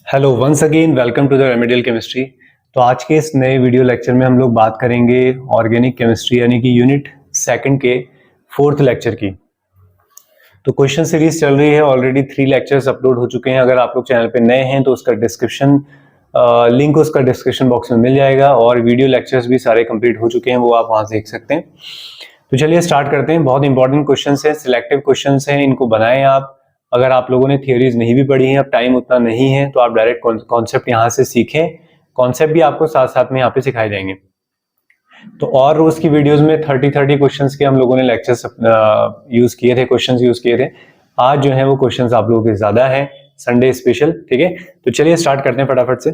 Hello once again welcome to the remedial chemistry. तो आज के इस नए वीडियो लेक्चर में हम लोग बात करेंगे ऑर्गेनिक केमिस्ट्री यानी कि यूनिट सेकंड के फोर्थ लेक्चर की। तो क्वेश्चन सीरीज चल रही है, ऑलरेडी 3 लेक्चर्स अपलोड हो चुके हैं। अगर आप लोग चैनल पे नए हैं तो उसका लिंक उसका डिस्क्रिप्शन बॉक्स में मिल जाएगा और वीडियो लेक्चर्स भी सारे कंप्लीट हो चुके हैं, वो आप वहां से देख सकते हैं। तो चलिए स्टार्ट करते हैं। बहुत इंपॉर्टेंट क्वेश्चन है, सिलेक्टिव क्वेश्चन है, इनको बनाएं आप। अगर आप लोगों ने थियोरीज नहीं भी पढ़ी हैं, अब टाइम उतना नहीं है, तो आप डायरेक्ट कॉन्सेप्ट यहाँ से सीखें। कॉन्सेप्ट भी आपको साथ साथ में यहाँ पे सिखाए जाएंगे। तो और रोज की वीडियोस में 30 क्वेश्चंस के हम लोगों ने लेक्चर्स यूज किए थे, क्वेश्चंस यूज किए थे। आज जो है वो क्वेश्चंस आप लोगों के ज्यादा है, संडे स्पेशल। ठीक है, तो चलिए स्टार्ट करते हैं फटाफट से।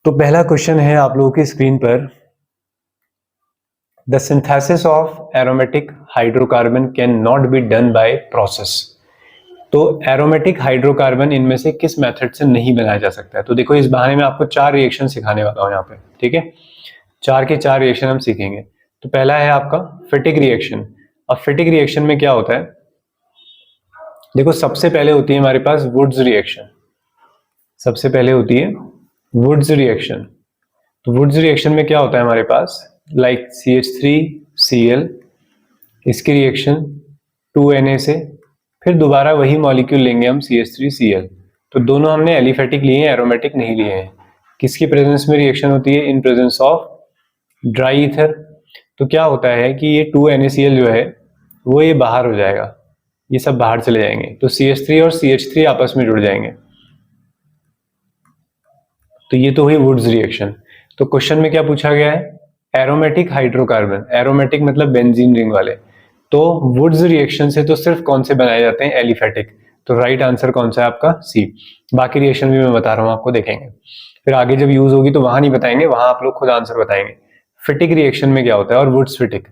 तो पहला क्वेश्चन है आप लोगों की स्क्रीन पर, the synthesis of aromatic hydrocarbon can not be done by process. तो एरोमेटिक हाइड्रोकार्बन इनमें से किस मेथड से नहीं बनाया जा सकता है? तो देखो, इस बहाने में आपको 4 रिएक्शन सिखाने वाला हूं यहाँ पे। ठीक है, 4 के 4 रिएक्शन हम सीखेंगे। तो पहला है आपका फिटिक रिएक्शन। अब फिटिक रिएक्शन में क्या होता है, देखो सबसे पहले होती है हमारे पास वुड्स रिएक्शन। सबसे पहले होती है वुड्स रिएक्शन। तो वुड्स रिएक्शन में क्या होता है हमारे पास, लाइक CH3Cl, इसकी रिएक्शन 2Na से, फिर दोबारा वही मॉलिक्यूल लेंगे हम CH3Cl। तो दोनों हमने एलिफेटिक लिए हैं, एरोमेटिक नहीं लिए हैं। किसकी प्रेजेंस में रिएक्शन होती है? In presence of dry ether. तो क्या होता है कि ये 2NaCl जो है वो ये बाहर हो जाएगा, ये सब बाहर चले जाएंगे। तो CH3 और CH3 आपस में जुड़ जाएंगे। तो ये तो हुई वुड्स रिएक्शन। तो क्वेश्चन में क्या पूछा गया है? Aromatic hydrocarbon. एरोमेटिक मतलब बेंजीन रिंग वाले। तो वुड्स रिएक्शन से तो सिर्फ कौन से बनाए जाते हैं? एलिफेटिक। तो राइट आंसर कौन सा है आपका? सी। बाकी रिएक्शन भी मैं बता रहा हूं आपको, देखेंगे फिर आगे जब यूज होगी तो वहां नहीं बताएंगे, वहां आप लोग खुद आंसर बताएंगे। फिटिक रिएक्शन में क्या होता है और वुड्स फिटिक।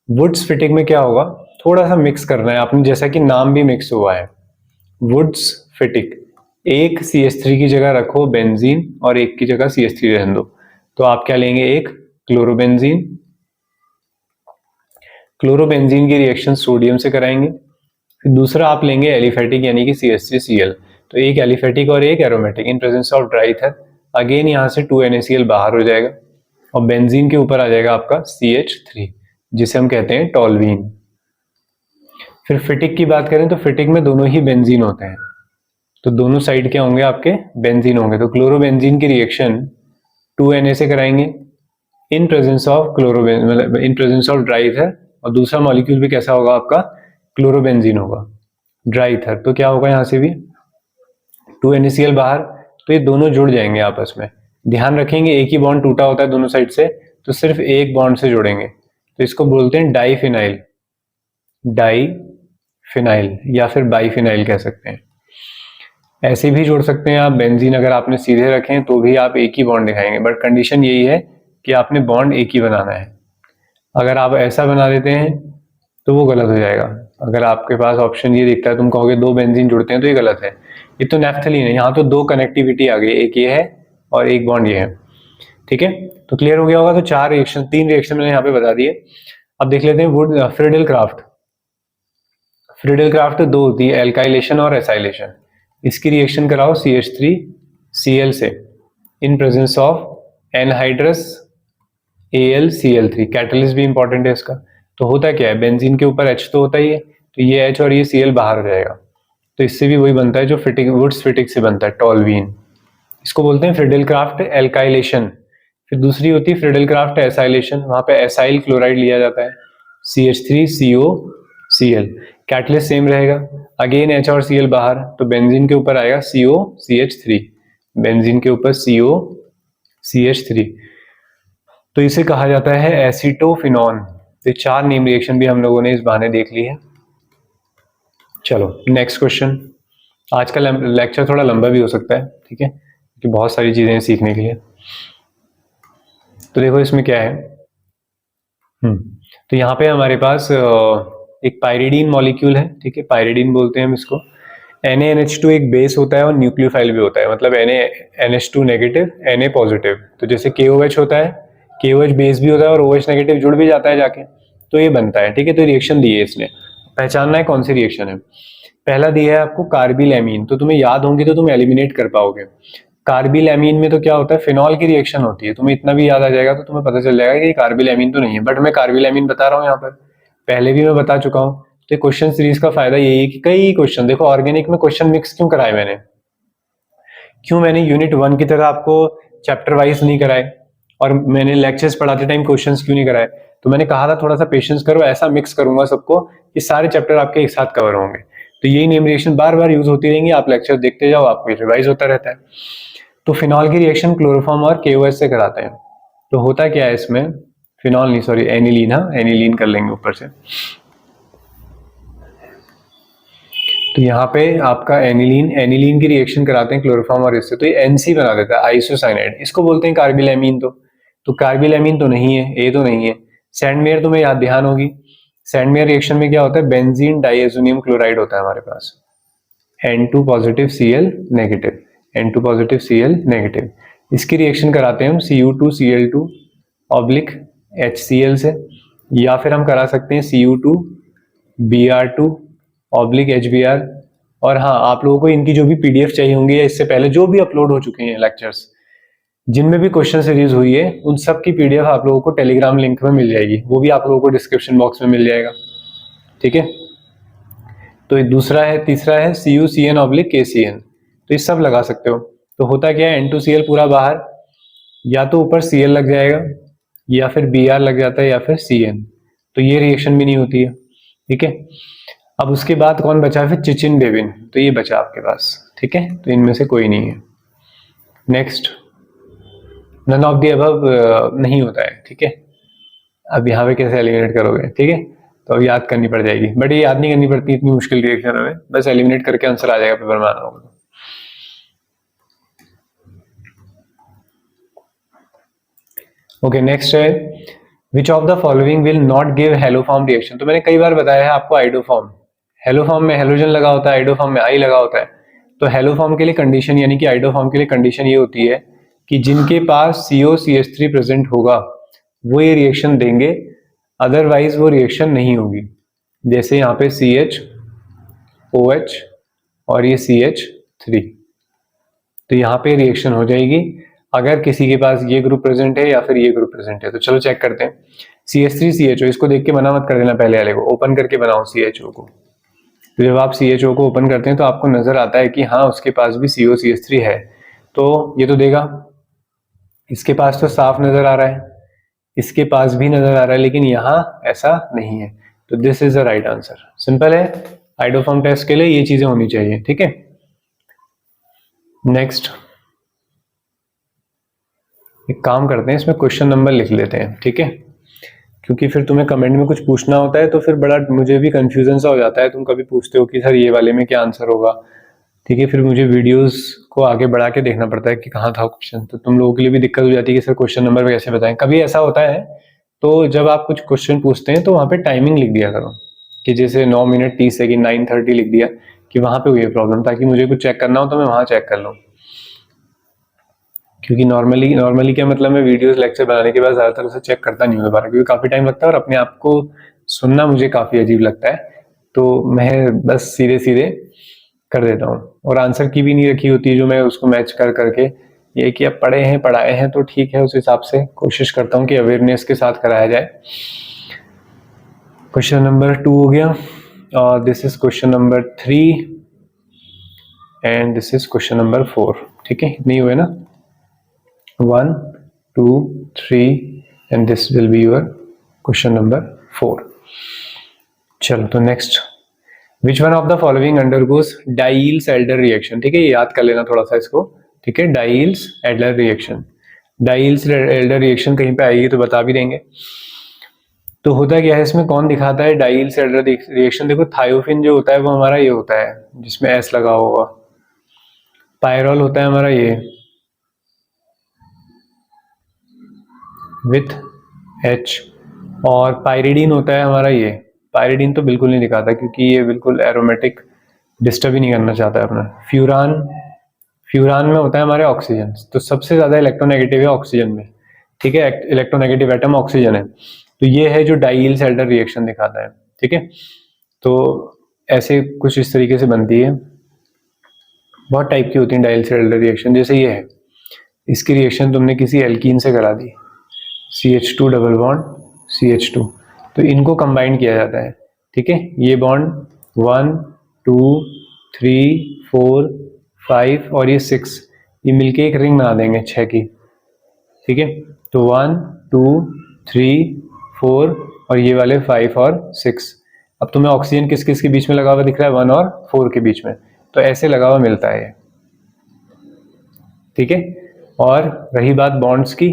वुड्स फिटिक में क्या होगा, थोड़ा सा मिक्स करना है आपने, जैसा कि नाम भी मिक्स हुआ है, वुड्स फिटिक। एक CH3 की जगह रखो बेंजीन और एक की जगह CH3 रहने दो। तो आप क्या लेंगे? एक क्लोरोबेंजीन। क्लोरोबेंजीन की रिएक्शन सोडियम से कराएंगे। फिर दूसरा आप लेंगे एलिफेटिक यानी कि CH3Cl। तो एक एलिफेटिक और एक aromatic in presence of dry ether. Again यहाँ से 2NaCl बाहर हो जाएगा और बेंजीन के ऊपर आ जाएगा आपका CH3, जिसे हम कहते हैं टॉल्वीन। फिर फिटिक की बात करें तो फिटिक में दोनों ही बेंजीन होते हैं, तो दोनों साइड क्या होंगे? आपके बेंजीन होंगे। तो क्लोरोबेंजीन की रिएक्शन 2Na से कराएंगे इन प्रेजेंस ऑफ मतलब in presence of dry ether, और दूसरा मॉलिक्यूल भी कैसा होगा आपका? क्लोरोबेंजीन होगा, ड्राई ईथर। तो क्या होगा यहाँ से भी 2NaCl बाहर, तो ये दोनों जुड़ जाएंगे आपस में। ध्यान रखेंगे एक ही बॉन्ड टूटा होता है दोनों साइड से, तो सिर्फ एक बॉन्ड से जुड़ेंगे। तो इसको बोलते हैं डाईफिनाइल। डाईफिनाइल या फिर बाईफिनाइल कह सकते हैं। ऐसे भी जोड़ सकते हैं आप बेंजीन, अगर आपने सीधे रखें तो भी आप एक ही बॉन्ड दिखाएंगे, बट कंडीशन यही है कि आपने बॉन्ड एक ही बनाना है। अगर आप ऐसा बना देते हैं तो वो गलत हो जाएगा। अगर आपके पास ऑप्शन ये दिखता है, तुम कहोगे 2 बेंजीन जुड़ते हैं, तो ये गलत है। ये तो नेफ्थलीन है, यहाँ तो 2 कनेक्टिविटी आ गई, एक ये है और एक बॉन्ड ये है। ठीक है, तो क्लियर हो गया होगा। तो 4 रिएक्शन, 3 रिएक्शन मैंने यहाँ पे बता दिए। अब देख लेते हैं would Friedel craft. Friedel craft 2 होती है, एल्काइलेशन और एसाइलेशन। इसकी रिएक्शन कराओ CH3Cl से in presence of anhydrous AlCl3। Catalyst भी इंपॉर्टेंट है इसका। तो होता क्या है, बेंजीन के ऊपर H तो होता ही है, तो ये H और ये Cl बाहर हो जाएगा। तो इससे भी वही बनता है जो फिटिक, वुड्स फिटिक से बनता है, टॉल्वीन। इसको बोलते हैं फ्रीडल क्राफ्ट एल्काइलेशन। फिर दूसरी होती है फ्रीडल क्राफ्ट एसाइलेशन, वहां पे एसाइल क्लोराइड लिया जाता है, CH3COCl। कैटलिस्ट सेम रहेगा, अगेन H और Cl बाहर, तो बेंजीन के ऊपर आएगा COCH3, बेंजीन के ऊपर COCH3। तो इसे कहा जाता है एसीटोफिनॉन। तो 4 नेम रिएक्शन भी हम लोगों ने इस बहाने देख ली है। चलो नेक्स्ट क्वेश्चन। आज का लेक्चर थोड़ा लंबा भी हो सकता है, ठीक है, क्योंकि बहुत सारी चीजें सीखने के लिए। तो देखो इसमें क्या है, तो यहाँ पे हमारे पास एक पायरिडीन मॉलिक्यूल है, ठीक है, पायरिडीन बोलते हैं हम इसको। NaNH2 एक बेस होता है और न्यूक्लियोफाइल भी होता है, मतलब NaNH2 नेगेटिव, Na पॉजिटिव। तो जैसे KOH होता है, KOH बेस भी होता है और OH नेगेटिव जुड़ भी जाता है जाके, तो ये बनता है। ठीक है, तो रिएक्शन दी है इसने, पहचानना है कौन सी रिएक्शन है। पहला दिया है आपको कार्बिलएमीन, तो तुम्हें याद होंगी तो तुम एलिमिनेट कर पाओगे। कार्बिलएमीन में तो क्या होता है, फिनॉल की रिएक्शन होती है, तुम्हें इतना भी याद आ जाएगा तो तुम्हें पता चल जाएगा कि कार्बिलएमीन तो नहीं है, बट मैं कार्बिलएमीन बता रहा हूँ यहाँ पर, पहले भी मैं बता चुका हूँ। तो क्वेश्चन सीरीज का फायदा यही है कि कई क्वेश्चन, देखो ऑर्गेनिक में क्वेश्चन मिक्स क्यों कराए मैंने, क्यों मैंने यूनिट 1 की तरह आपको चैप्टर वाइज नहीं कराए, और मैंने लेक्चर्स पढ़ाते टाइम क्वेश्चंस क्यों नहीं कराए, तो मैंने कहा था थोड़ा सा पेशेंस करो, ऐसा मिक्स करूंगा सबको कि सारे चैप्टर आपके एक साथ कवर होंगे। तो यही नेम रिएक्शन बार बार यूज होती रहेंगी, आप लेक्चर देखते जाओ, आपको रिवाइज होता रहता है। तो फिनॉल की रिएक्शन क्लोरोफॉर्म और KOH से कराते हैं। तो होता क्या है इसमें, फिनॉल नहीं सॉरी एनिलीन, हाँ एनिलीन कर लेंगे ऊपर से। तो यहाँ पे आपका एनिलीन की रिएक्शन कराते हैं क्लोरोफॉर्म और इससे, तो ये NC बना देता है, आइसोसाइनाइड, इसको बोलते हैं कार्बिलएमीन। तो कार्बिलएमीन तो नहीं है, ए तो नहीं है। सैंडमेयर तुम्हें याद ध्यान होगी, सैंडमेयर रिएक्शन में क्या होता है, बेंजीन डाइएजोनियम क्लोराइड होता है हमारे पास, N2 positive Cl negative, N2 positive Cl negative. इसकी रिएक्शन कराते हैं हम Cu2Cl2 ऑब्लिक HCl से, या फिर हम करा सकते हैं Cu2 Br2 ऑब्लिक HBr। और हाँ, आप लोगों को इनकी जो भी PDF चाहिए होंगी या इससे पहले जो भी अपलोड हो चुके हैं लेक्चर्स, जिनमें भी क्वेश्चन सीरीज हुई है, उन सब की PDF आप लोगों को टेलीग्राम लिंक में मिल जाएगी, वो भी आप लोगों को डिस्क्रिप्शन बॉक्स में मिल जाएगा, ठीक है। तो दूसरा है, तीसरा है CuCN ऑब्लिक KCN, तो ये सब लगा सकते हो। तो होता क्या है, N2Cl पूरा बाहर, या तो ऊपर Cl लग जाएगा, या फिर Br लग जाता है, या फिर Cn, तो ये रिएक्शन भी नहीं होती है, ठीक है। अब उसके बाद कौन बचा, फिर चिचिन बेबिन, तो ये बचा आपके पास, ठीक है। तो इनमें से कोई नहीं है। Next, none of the above नहीं होता है, ठीक है। अब यहाँ पे कैसे एलिमिनेट करोगे, ठीक है, तो अब याद करनी पड़ जाएगी, बट ये याद नहीं करनी पड़ती, इतनी मुश्किल रिएक्शन हमें, बस एलिमिनेट करके आंसर आ जाएगा पेपर में आना होगा। ओके, नेक्स्ट है which of the following will not give haloform reaction. तो मैंने कई बार बताया है आपको आइडोफॉर्म, हेलोफॉर्म में हेलोजन लगा होता है, आइडोफॉर्म में आई लगा होता है। तो हेलोफॉर्म के लिए कंडीशन यानी कि आइडोफॉर्म के लिए कंडीशन ये होती है कि जिनके पास COCH3 प्रेजेंट होगा वो ये रिएक्शन देंगे, अदरवाइज वो रिएक्शन नहीं होगी। जैसे यहाँ पे CH OH और ये CH3, तो यहाँ पे रिएक्शन हो जाएगी अगर किसी के पास ये ग्रुप प्रेजेंट है या फिर ये ग्रुप प्रेजेंट है। तो चलो चेक करते हैं, CH3CHO, इसको देख के मना मत कर देना, पहले वाले को ओपन करके बनाओ CHO को। तो जब आप CHO को ओपन करते हैं तो आपको नजर आता है कि हाँ उसके पास भी COCH3 है, तो ये तो देगा, इसके पास तो साफ नजर आ रहा है, इसके पास भी नजर आ रहा है, लेकिन यहाँ ऐसा नहीं है। तो this is the right answer, simple है। आइडोफॉर्म टेस्ट के लिए ये चीजें होनी चाहिए, ठीक है। नेक्स्ट, एक काम करते हैं, इसमें क्वेश्चन नंबर लिख लेते हैं, ठीक है, क्योंकि फिर तुम्हें कमेंट में कुछ पूछना होता है तो फिर बड़ा मुझे भी कंफ्यूजन सा हो जाता है, तुम कभी पूछते हो कि सर ये वाले में क्या आंसर होगा, ठीक है, फिर मुझे वीडियोस को आगे बढ़ा के देखना पड़ता है कि कहाँ था क्वेश्चन, तो तुम लोगों के लिए भी दिक्कत हो जाती है कि सर क्वेश्चन नंबर पे कैसे बताएं। कभी ऐसा होता है तो जब आप कुछ क्वेश्चन पूछते हैं तो वहाँ पे टाइमिंग लिख दिया करो, कि जैसे 9 मिनट 30 सेकेंड 9:30 लिख दिया कि वहाँ पे हुई है प्रॉब्लम, ताकि मुझे कुछ चेक करना हो तो मैं वहाँ चेक कर लूँ। क्योंकि नॉर्मली क्या मतलब, मैं वीडियोस लेक्चर बनाने के बाद ज्यादातर उसे चेक करता नहीं हूँ दोबारा, क्योंकि काफी टाइम लगता है और अपने आप को सुनना मुझे काफी अजीब लगता है, तो मैं बस सीधे सीधे कर देता हूँ। और आंसर की भी नहीं रखी होती जो मैं उसको मैच कर करके, ये कि अब पढ़े हैं पढ़ाए हैं तो ठीक है, उस हिसाब से कोशिश करता हूँ कि अवेयरनेस के साथ कराया जाए। क्वेश्चन नंबर 2 हो गया, और this is question number 3 and this is question number 4, ठीक है, नहीं हुए ना, 1 2 3 and this will be your question number 4। चलो, तो next, which one of the following undergoes Diels-Adler reaction, ठीक है, ये याद कर लेना थोड़ा सा इसको, ठीक है, Diels-Adler reaction, Diels-Adler reaction कहीं पे आएगी तो बता भी देंगे। तो होता क्या है इसमें, कौन दिखाता है Diels-Adler रिएक्शन, देखो थायोफिन जो होता है वो हमारा ये होता है जिसमें S लगा होगा, पायरोल होता है हमारा ये विथ H, और पायरिडीन होता है हमारा ये, पायरिडीन तो बिल्कुल नहीं दिखाता क्योंकि ये बिल्कुल एरोमेटिक डिस्टर्ब ही नहीं करना चाहता है अपना। फ्यूरान में होता है हमारे ऑक्सीजन, तो सबसे ज्यादा इलेक्ट्रोनेगेटिव है ऑक्सीजन में, ठीक है, इलेक्ट्रोनेगेटिव एटम ऑक्सीजन है, तो ये है जो डाइल्स-एडलर रिएक्शन दिखाता है, ठीक है। तो ऐसे कुछ इस तरीके से बनती है। बहुत टाइप की होती है डाइल सेलुलर रिएक्शन। जैसे ये है, इसकी रिएक्शन तुमने किसी एल्कीन से करा दी, CH2 डबल बॉन्ड CH2, तो इनको कंबाइन किया जाता है। ठीक है, ये बॉन्ड 1 2 3 4 5 और ये 6, ये मिलके एक रिंग बना देंगे 6 की। ठीक है, तो 1 2 3 4 और ये वाले 5 और 6। अब तुम्हें ऑक्सीजन किस किस के बीच में लगा हुआ दिख रहा है? 1 और 4 के बीच में, तो ऐसे लगा हुआ मिलता है ये। ठीक है, और रही बात बॉन्ड्स की,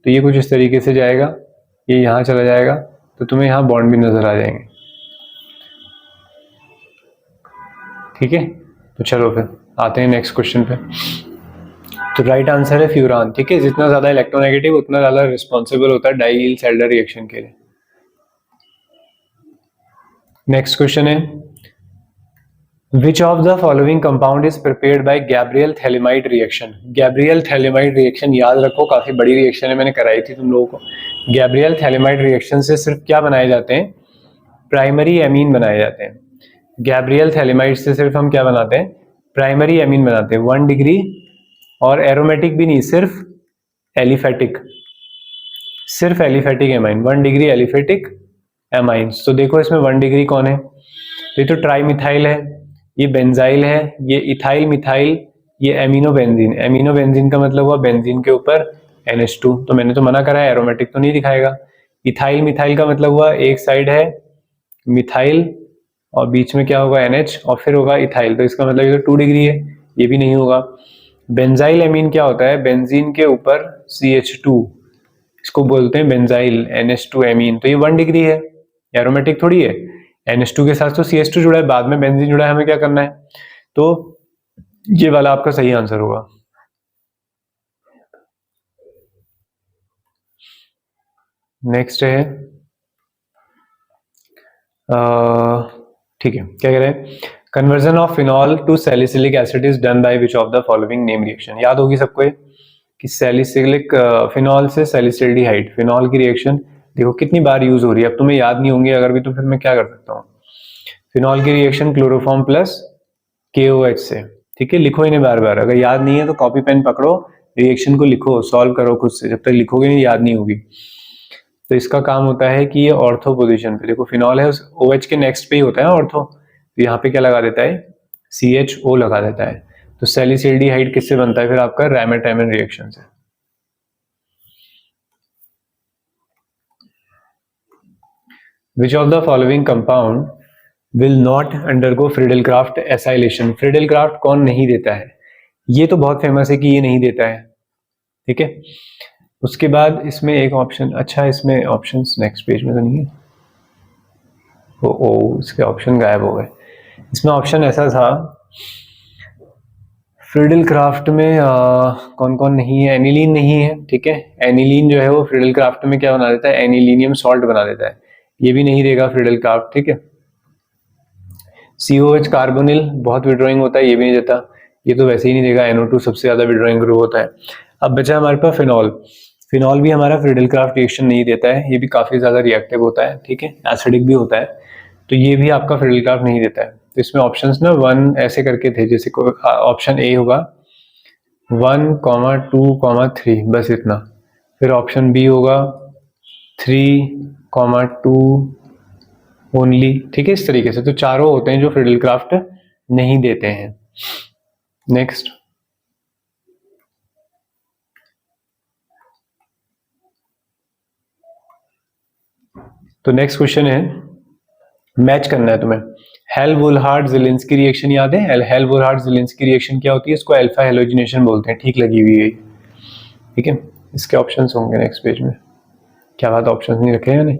तो ये कुछ इस तरीके से जाएगा, ये यहाँ चला जाएगा, तो तुम्हें यहाँ बॉन्ड भी नजर आ जाएंगे। ठीक है, तो चलो फिर आते हैं नेक्स्ट क्वेश्चन पे। तो राइट आंसर है फ्यूरान। ठीक है, जितना ज्यादा इलेक्ट्रोनेगेटिव उतना ज्यादा रिस्पॉन्सिबल होता है डाइल सेल्युलर रिएक्शन के लिए। नेक्स्ट क्वेश्चन है, which of the following compound is prepared by Gabriel phthalimide reaction? Gabriel phthalimide reaction याद रखो, काफी बड़ी रिएक्शन है, मैंने कराई थी तुम लोगों को। गैब्रियल थैलेमाइड रिएक्शन से सिर्फ क्या बनाए जाते हैं? प्राइमरी एमीन बनाए जाते हैं। गैब्रियल थैलेमाइड से सिर्फ हम क्या बनाते हैं? प्राइमरी एमीन बनाते हैं। 1 डिग्री, और एरोमेटिक भी नहीं, सिर्फ एलिफेटिक, सिर्फ aliphatic amine, 1 degree aliphatic amines. तो देखो इसमें 1 डिग्री कौन है? तो ये तो ट्राई मिथाइल है, ये बेंजाइल है, ये इथाइल मिथाइल, ये एमिनो बेंजीन। एमिनो बेंजीन का मतलब हुआ बेंजीन के ऊपर NH2, तो मैंने तो मना करा है, एरोमेटिक तो नहीं दिखाएगा। इथाइल मिथाइल का मतलब हुआ एक साइड है मिथाइल और बीच में क्या होगा? NH, और फिर होगा इथाइल, तो इसका मतलब ये तो 2 डिग्री है, ये भी नहीं होगा। बेंजाइल एमीन क्या होता है? बेंजीन के ऊपर CH2, इसको बोलते हैं बेंजाइल NH2 एमीन, तो ये 1 डिग्री है, एरोमेटिक थोड़ी है। NH2 के साथ तो CH2 जुड़ा है, बाद में बेंजीन जुड़ा है, हमें क्या करना है? तो ये वाला आपका सही आंसर होगा। नेक्स्ट है, ठीक है, क्या कह रहे हैं? Conversion of phenol to salicylic acid is done by which of the following name reaction? याद होगी सबको ये कि सैलिसिलिक फिनॉल से सैलिसिल्डिहाइड, फिनॉल की रिएक्शन देखो कितनी बार यूज हो रही है। अब तुम्हें याद नहीं होंगी अगर भी, तो फिर मैं क्या कर सकता हूँ? फिनॉल की रिएक्शन क्लोरोफॉर्म प्लस KOH से। ठीक है, लिखो इन्हें बार बार, अगर याद नहीं है तो कॉपी पेन पकड़ो, रिएक्शन को लिखो, सॉल्व करो खुद से, जब तक लिखोगे नहीं याद नहीं होगी। तो इसका काम होता है कि ये ऑर्थो पोजीशन पे, देखो फिनॉल है, उस OH के नेक्स्ट पे ही होता है ऑर्थो, तो यहाँ पे क्या लगा देता है? CHO लगा देता है। तो सैलिसिल्डिहाइड किससे बनता है फिर आपका? रामेटाइमन रिएक्शन से। Which of the following compound will not undergo Friedel Crafts acylation? Friedel Crafts कौन नहीं देता है? ये तो बहुत फेमस है कि ये नहीं देता है। ठीक है, उसके बाद इसमें एक ऑप्शन, अच्छा इसमें ऑप्शंस नेक्स्ट पेज में तो नहीं है, ओ इसके ऑप्शन गायब हो गए। इसमें ऑप्शन ऐसा था, फ्रीडेलक्राफ्ट में कौन कौन नहीं है? एनिलीन नहीं है। ठीक है, एनिलीन जो है वो फ्रीडेलक्राफ्ट में क्या बना देता है? एनिलीनियम सॉल्ट बना देता है, ये भी नहीं देगा फ्रीडेलक्राफ्ट। ठीक है, COH कार्बोनिल बहुत विड्रॉइंग होता है, ये भी नहीं देता, ये तो वैसे ही नहीं देगा, NO2 सबसे ज्यादा विड्रॉइंग ग्रुप होता है। अब बचा हमारे पास फिनॉल, फिनॉल भी हमारा फ्रीडेलक्राफ्ट रिएक्शन नहीं देता है, ये भी काफी ज्यादा रिएक्टिव होता है। ठीक है, एसिडिक भी होता है, तो ये भी आपका फ्रीडेलक्राफ्ट नहीं देता है। तो इसमें ऑप्शंस ना 1 ऐसे करके थे, जैसे ऑप्शन A होगा 1, 2, 3, बस इतना। फिर ऑप्शन B होगा 3, 2 ओनली। ठीक है, इस तरीके से तो चारों होते हैं जो फ्रीडेलक्राफ्ट नहीं देते हैं। नेक्स्ट, तो नेक्स्ट क्वेश्चन है, मैच करना है तुम्हें। हेल-वुल्हार्ड-ज़ेलिंस्की रिएक्शन याद है? हेल-वुल्हार्ड-ज़ेलिंस्की रिएक्शन क्या होती है? इसको अल्फा हेलोजिनेशन बोलते हैं। ठीक लगी हुई है, ठीक है, इसके ऑप्शंस होंगे नेक्स्ट पेज में। क्या बात, ऑप्शंस नहीं रखे हैं मैंने?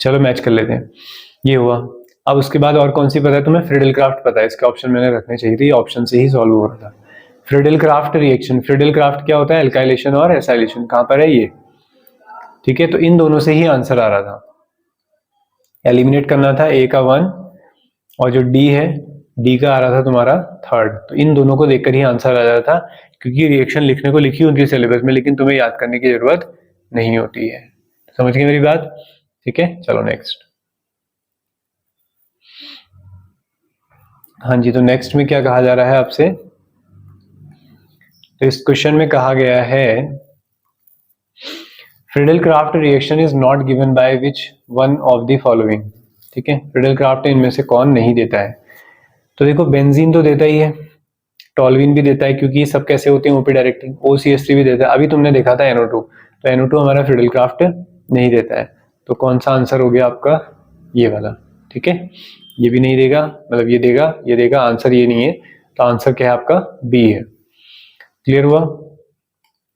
चलो मैच कर लेते हैं, ये हुआ। अब उसके बाद और कौन सी पता है तुम्हें? फ्रीडेलक्राफ्ट पता है, इसके ऑप्शन मैंने रखने चाहिए थे, ऑप्शन से ही सॉल्व हो रहा था। फ्रीडेलक्राफ्ट रिएक्शन, फ्रीडेलक्राफ्ट क्या होता है? एल्काइलेशन और एसाइलेशन। कहां पर है ये? ठीक है, तो इन दोनों से ही आंसर आ रहा था, एलिमिनेट करना था A का 1, और जो D है, D का आ रहा था तुम्हारा 3rd। तो इन दोनों को देखकर ही आंसर आ रहा था, क्योंकि रिएक्शन लिखने को लिखी होती है सिलेबस में, लेकिन तुम्हें याद करने की जरूरत नहीं होती है। समझ गए मेरी बात? ठीक है, चलो नेक्स्ट। हाँ जी, तो नेक्स्ट में क्या कहा जा रहा है आपसे, तो इस क्वेश्चन में कहा गया है Friedel craft reaction is not given by which one of the following. ठीक है, फ्रीडल क्राफ्ट इनमें से कौन नहीं देता है। तो देखो बेंजीन तो देता ही है, टॉलविन भी देता है, क्योंकि ये सब कैसे होते हैं ओपी डायरेक्टिंग। OCH3 भी देता है, अभी तुमने देखा था NO2, तो NO2 हमारा फ्रीडल क्राफ्ट नहीं देता है। तो कौन सा आंसर हो गया आपका, ये वाला। ठीक है, ये भी नहीं देगा, मतलब ये देगा, ये देगा, आंसर ये नहीं है, तो आंसर क्या है आपका, बी है। क्लियर हुआ।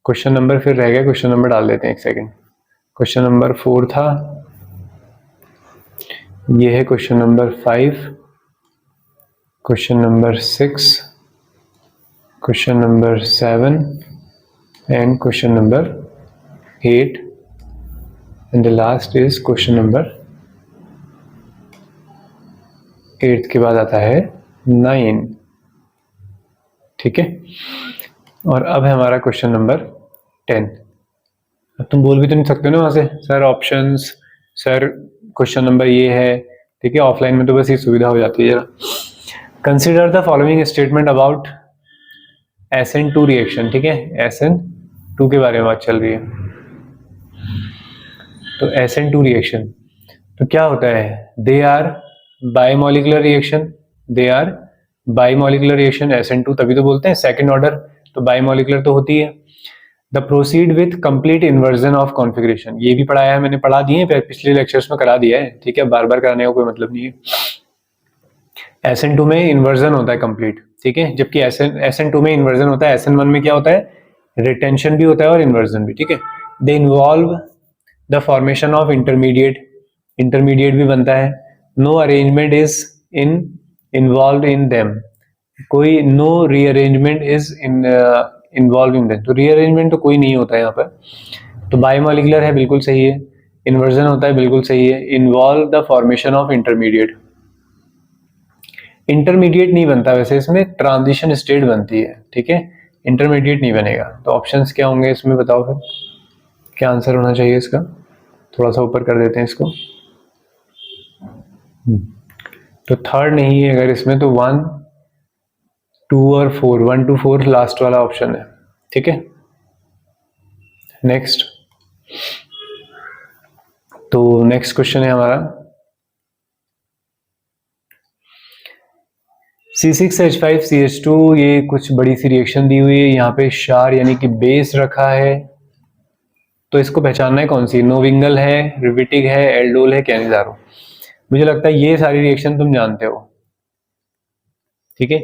क्वेश्चन नंबर फिर रह गया, क्वेश्चन नंबर डाल देते हैं, एक सेकेंड। क्वेश्चन नंबर 4 था, ये है question number 5, question number 6, question number 7 and question number 8 and the last is question number 8 के बाद आता है 9। ठीक है, और अब है हमारा क्वेश्चन नंबर 10। अब तुम बोल भी तो नहीं सकते हो ना वहां से, sir options, sir question number ये है। ठीक है, ऑफलाइन में तो बस ये सुविधा हो जाती है जरा। Consider the following statement about SN2 reaction. ठीक है, SN2 के बारे में बात चल रही है। तो SN2 रिएक्शन तो क्या होता है, they are biomolecular reaction, they are biomolecular reaction. SN2 तभी तो बोलते हैं सेकंड ऑर्डर, तो बायोमोलिकुलर तो होती है। The proceed with complete inversion of configuration, ये भी पढ़ाया है मैंने, पढ़ा दिए हैं पिछले लेक्चर्स में, करा दिया है। ठीक है, बार बार कराने का कोई मतलब नहीं है। SN2 में इन्वर्जन होता है कंप्लीट। ठीक है, जबकि SN2 में इन्वर्जन होता है, SN1 में क्या होता है, रिटेंशन भी होता है और इन्वर्जन भी। ठीक है, they involve the formation of intermediate, intermediate भी बनता है। No arrangement is involve in them, कोई no rearrangement is involve in them, तो रीअरेंजमेंट तो कोई नहीं होता है यहाँ पर। तो बायोमोलिकुलर है, बिल्कुल सही है। इन्वर्जन होता है, बिल्कुल सही है। Involve the formation of intermediate, intermediate नहीं बनता वैसे, इसमें ट्रांजिशन स्टेट बनती है। ठीक है, इंटरमीडिएट नहीं बनेगा। तो ऑप्शंस क्या होंगे इसमें बताओ फिर, क्या आंसर होना चाहिए इसका। थोड़ा सा ऊपर कर देते हैं इसको। तो थर्ड नहीं है अगर इसमें, तो 1, 2 और 4, 1 to 4 लास्ट वाला ऑप्शन है। ठीक है, नेक्स्ट। तो नेक्स्ट क्वेश्चन है हमारा C6H5CH2, ये कुछ बड़ी सी रिएक्शन दी हुई है, यहाँ पे क्षार यानी कि बेस रखा है। तो इसको पहचानना है कौन सी, नोविंगल है, रिविटिक है, एल्डोल है, कैनिजारो। मुझे लगता है ये सारी रिएक्शन तुम जानते हो। ठीक है,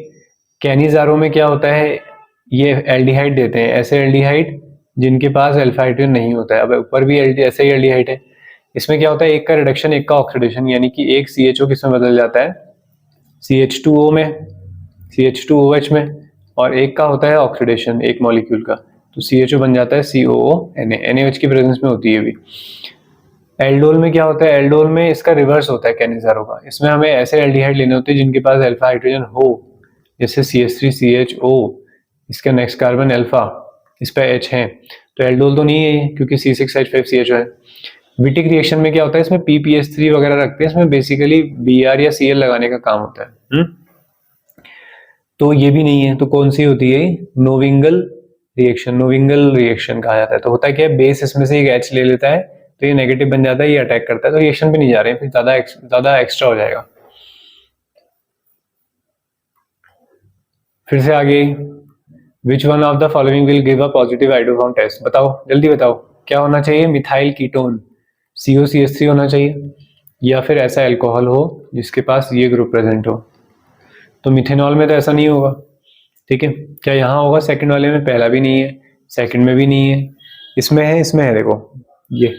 कैनिजारो में क्या होता है, ये एल्डिहाइड देते हैं, ऐसे एल्डिहाइड जिनके पास अल्फा हाइड्रोजन नहीं होता है। अब ऊपर भी ऐसे ही एल्डिहाइड है। इसमें क्या होता है, एक का रिडक्शन एक का ऑक्सीडेशन, यानी कि एक CHO किसमें बदल जाता है, CH2O में, CH2OH में, और एक का होता है ऑक्सीडेशन एक मॉलिक्यूल का, तो CHO बन जाता है COONA, NaOH की प्रेजेंस में होती है भी। एल्डोल में क्या होता है, एल्डोल में इसका रिवर्स होता है कैनिजारो का। इसमें हमें ऐसे एल्डिहाइड लेने होते हैं जिनके पास अल्फा हाइड्रोजन हो, जैसे CH3CHO, इसका नेक्स्ट कार्बन अल्फा, इस पे H है, तो एल्डोल तो नहीं है क्योंकि C6H5CHO है। विटिक रिएक्शन में क्या होता है, इसमें PPH3 वगैरह रखते हैं, इसमें बेसिकली Br या Cl लगाने का काम होता है। तो ये भी नहीं है, तो कौन सी होती है, नोविंगल रिएक्शन, नोविंगल रिएक्शन कहा जाता है। तो होता है क्या, बेस इसमें से एक H ले लेता है, तो ये नेगेटिव बन जाता है, ये अटैक करता है, तो रिएक्शन पे नहीं जा रहे हैं, फिर ज्यादा एक्स्ट्रा हो जाएगा। फिर से आगे, which one of the following will give a positive iodoform test, बताओ जल्दी बताओ, क्या होना चाहिए, मिथाइल कीटोन COCH3 होना चाहिए, या फिर ऐसा अल्कोहल हो जिसके पास ये ग्रुप प्रेजेंट हो। तो मिथेनॉल में तो ऐसा नहीं होगा। ठीक है, क्या यहाँ होगा, सेकंड वाले में पहला भी नहीं है, सेकंड में भी नहीं है, इसमें है, इसमें है, देखो ये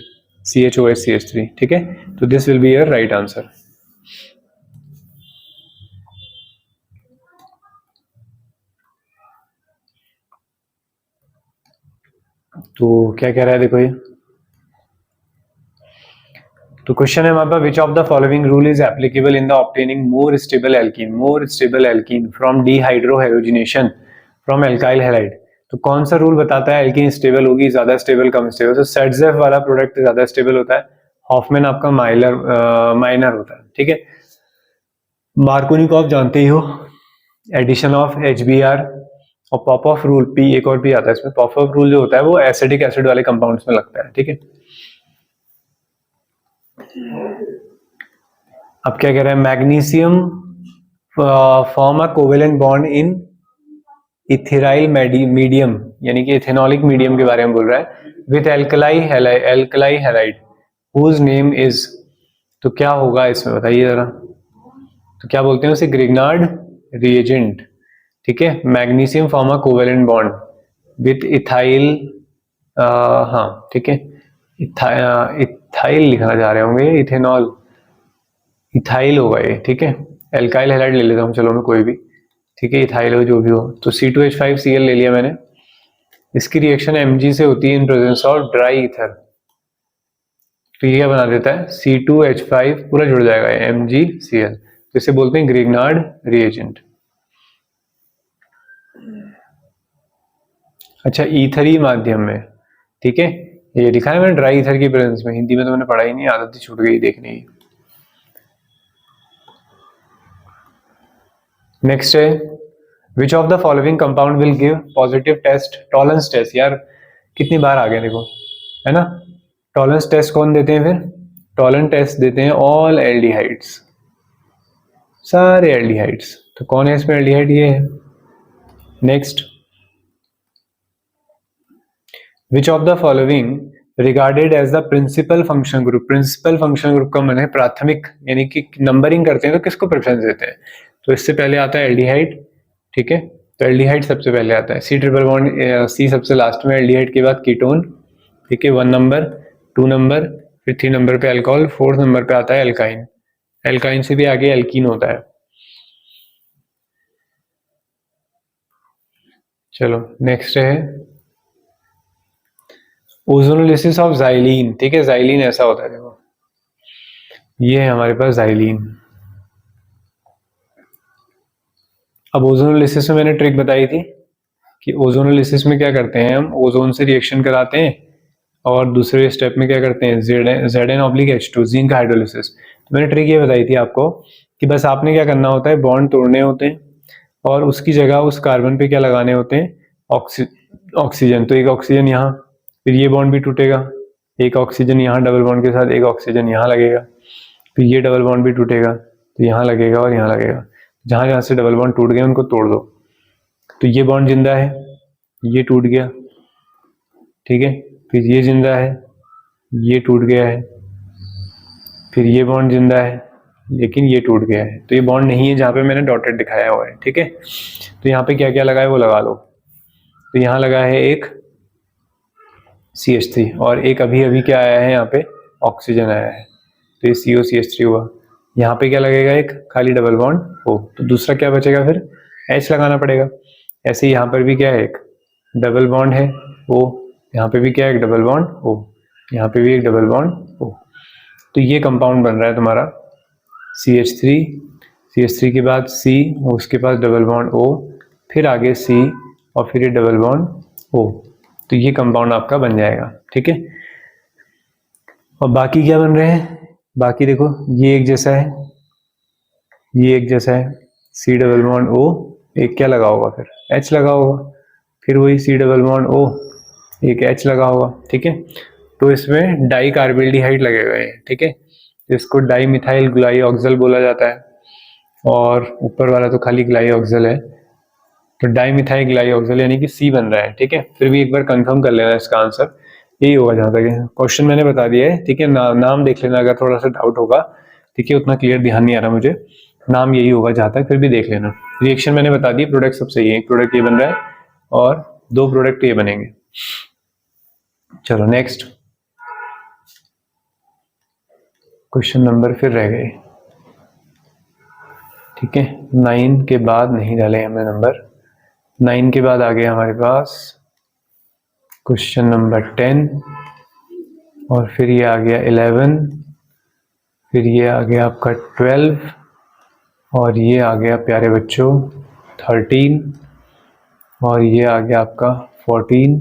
CHOH CH3। ठीक है, तो this will be your right answer. तो क्या कह रहा है देखो ये, तो क्वेश्चन है हमारे पास, which of the following rule is applicable in the obtaining more stable alkene from dehydrohydrogenation from alkyl halide. तो कौन सा रूल बताता है एल्कीन स्टेबल होगी, ज्यादा स्टेबल, कम स्टेबल। तो सेटजेफ वाला प्रोडक्ट ज्यादा स्टेबल होता है, हॉफमैन आपका माइनर होता है। ठीक है, मार्कोनिकॉफ जानते ही हो, एडिशन ऑफ HBr और पॉपऑफ रूल, पी एक और पी आता है इसमें। पॉपऑफ रूल जो होता है वो एसिडिक एसिड वाले कंपाउंड्स में लगता है, ठीक है। अब क्या कह रहा है, magnesium form a covalent bond in ethereal medium, यानी कि इथेनॉलिक मीडियम के बारे में बोल रहा है, with alkali halide whose name is. तो क्या होगा इसमें बताइए जरा। तो क्या बोलते हैं उसे, ग्रिग्नार्ड रिएजेंट, ठीक है। Magnesium form a covalent bond with ethyl, हाँ ठीक है, इथाइल लिखना चाह रहे होंगे, इथेनॉल, इथाइल होगा ये, ठीक है। एल्काइल हैलाइड ले लेता हूँ चलो मैं, कोई भी, ठीक है, इथाइल हो जो भी हो। तो C2H5Cl ले लिया मैंने। इसकी रिएक्शन Mg से होती है in presence of dry ether. तो ये क्या बना देता है, C2H5 पूरा जुड़ जाएगा MgCl, तो इसे बोलते हैं ग्रिग्नार्ड रिएजेंट। अच्छा, ईथरी माध्यम में, ठीक है, ये लिखा है मैंने ड्राई ईथर की प्रेजेंस में। हिंदी में तो मैंने पढ़ा ही नहीं, आदत ही छूट गई देखने की। नेक्स्ट है, which of the following compound will give positive test, Tollens test. यार कितनी बार आ गया देखो, है ना। टॉलरेंस टेस्ट कौन देते हैं फिर, टॉलरेंस टेस्ट देते हैं ऑल एल्डिहाइड्स, सारे एल्डिहाइड्स। तो कौन है इसमें एल्डिहाइड, ये है। Next, which of the following regarded as the principal function group. Principal function group का मैंने प्राथमिक, यानी कि नंबरिंग करते हैं तो किसको प्रेफरेंस देते हैं। तो इससे पहले आता है एल्डिहाइड, ठीक है। तो एल्डिहाइड सबसे पहले आता है, C ट्रिपल बॉन्ड C सबसे लास्ट में, एल्डिहाइड के बाद कीटोन, ठीक है, 1 नंबर, 2 नंबर, फिर 3 नंबर पे अल्कोहल, 4th नंबर पे आता है एल्काइन। एल्काइन से भी आगे एल्कीन होता है। चलो नेक्स्ट है ओजोनोलिसिस ऑफ जाइलीन, ठीक है। जाइलीन ऐसा होता है देखो, ये है हमारे पास जाइलीन। अब ओजोनोलिसिस में मैंने ट्रिक बताई थी कि ओजोनोलिसिस में क्या करते हैं हम, ओजोन से रिएक्शन कराते हैं और दूसरे स्टेप में क्या करते हैं, Zn/H2 जिंक हाइड्रोलिसिस। तो मैंने ट्रिक ये बताई थी आपको कि बस आपने क्या करना होता है, बॉन्ड तोड़ने होते हैं और उसकी जगह उस कार्बन पे क्या लगाने होते हैं, ऑक्सीजन। तो एक ऑक्सीजन यहाँ, फिर ये बॉन्ड भी टूटेगा, एक ऑक्सीजन यहाँ डबल बॉन्ड के साथ, एक ऑक्सीजन यहाँ लगेगा, फिर ये डबल बॉन्ड भी टूटेगा तो यहाँ लगेगा और यहाँ लगेगा। जहां जहां से डबल बॉन्ड टूट गए उनको तोड़ दो। तो ये बॉन्ड जिंदा है, ये टूट गया, ठीक है, फिर ये जिंदा है, ये टूट गया है, फिर ये बॉन्ड जिंदा है लेकिन ये टूट गया है। तो ये बॉन्ड नहीं है जहाँ पे मैंने डॉटेड दिखाया हुआ है, ठीक है। तो यहाँ पे क्या क्या लगा है वो लगा लो। तो यहाँ लगा है एक CH3 और एक अभी अभी क्या आया है, यहाँ पे ऑक्सीजन आया है, तो ये COCH3 हुआ। यहाँ पे क्या लगेगा, एक खाली डबल बॉन्ड O, तो दूसरा क्या बचेगा फिर, H लगाना पड़ेगा। ऐसे ही यहाँ पर भी क्या है, एक डबल बॉन्ड है O, यहाँ पे भी क्या है, एक डबल बॉन्ड O, यहाँ पे भी एक डबल बॉन्ड O। तो ये कंपाउंड बन रहा है तुम्हारा CH3 के बाद C, उसके पास डबल बॉन्ड O, फिर आगे C और फिर ये डबल बॉन्ड O। तो ये कंपाउंड आपका बन जाएगा, ठीक है। और बाकी क्या बन रहे हैं, बाकी देखो ये एक जैसा है, ये एक जैसा है, C डबल बॉन्ड O, एक क्या लगा होगा फिर, H लगा होगा, फिर वही C डबल बॉन्ड O, एक H लगा होगा, ठीक है। तो इसमें डाई कार्बेल्डिहाइड लगे हुए हैं, ठीक है। इसको डाई मिथाइल ग्लाइऑक्सल बोला जाता है और ऊपर वाला तो खाली ग्लाइऑक्सल है। तो डाई मिथाइल ग्लाइऑक्सल यानी कि C बन रहा है, ठीक है। फिर भी एक बार कंफर्म कर लेना, इसका आंसर यही होगा जहां तक है। क्वेश्चन मैंने बता दिया है, ठीक है। नाम देख लेना अगर थोड़ा सा डाउट होगा, ठीक है। उतना क्लियर ध्यान नहीं आ रहा मुझे, नाम यही होगा जहां तक, फिर भी देख लेना। रिएक्शन मैंने बता दी, प्रोडक्ट सब सही है, एक प्रोडक्ट ये बन रहा है और 2 प्रोडक्ट ये बनेंगे। चलो नेक्स्ट क्वेश्चन नंबर फिर रह गए, ठीक है। 9 के बाद नहीं डाले हमने नंबर, 9 के बाद आ गया हमारे पास क्वेश्चन नंबर 10 और फिर ये आ गया 11, फिर ये आ गया आपका 12 और ये आ गया प्यारे बच्चों 13 और ये आ गया आपका 14